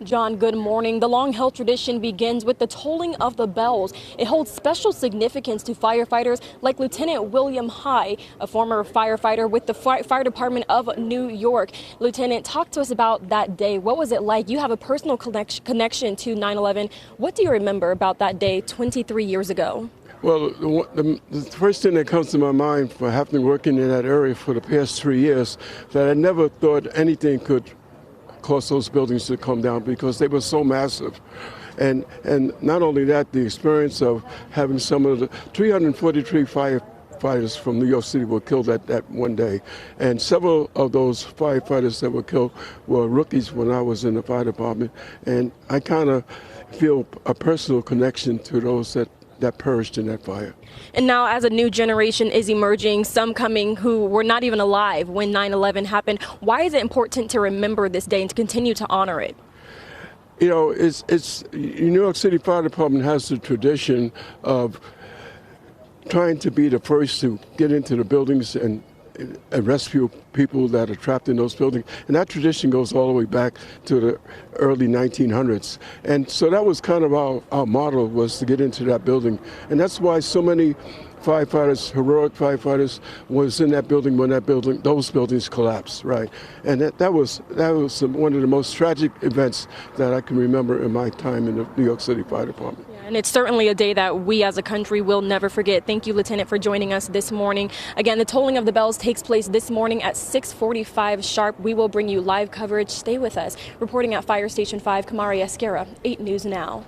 John, good morning. The long-held tradition begins with the tolling of the bells. It holds special significance to firefighters like Lieutenant William High, a former firefighter with the Fire Department of New York. Lieutenant, talk to us about that day. What was it like? You have a personal connection to 9/11. What do you remember about that day 23 years ago? Well, the first thing that comes to my mind for having working in that area for the past 3 years, that I never thought anything could cause those buildings to come down because they were so massive. And not only that, the experience of having some of the 343 firefighters from New York City were killed that one day. And several of those firefighters that were killed were rookies when I was in the fire department. And I kind of feel a personal connection to those that perished in that fire. And now as a new generation is emerging, some coming who were not even alive when 9/11 happened, why is it important to remember this day and to continue to honor it? You know, New York City Fire Department has the tradition of trying to be the first to get into the buildings and rescue people that are trapped in those buildings. And that tradition goes all the way back to the early 1900s. And so that was kind of our motto, was to get into that building. And that's why so many firefighters, heroic firefighters, was in that building when those buildings collapsed, right? And that was one of the most tragic events that I can remember in my time in the New York City Fire Department. Yeah, and it's certainly a day that we as a country will never forget. Thank you, Lieutenant, for joining us this morning. Again, the tolling of the bells takes place this morning at 6:45 sharp. We will bring you live coverage. Stay with us. Reporting at Fire Station 5, Kamari Esquera, 8 News Now.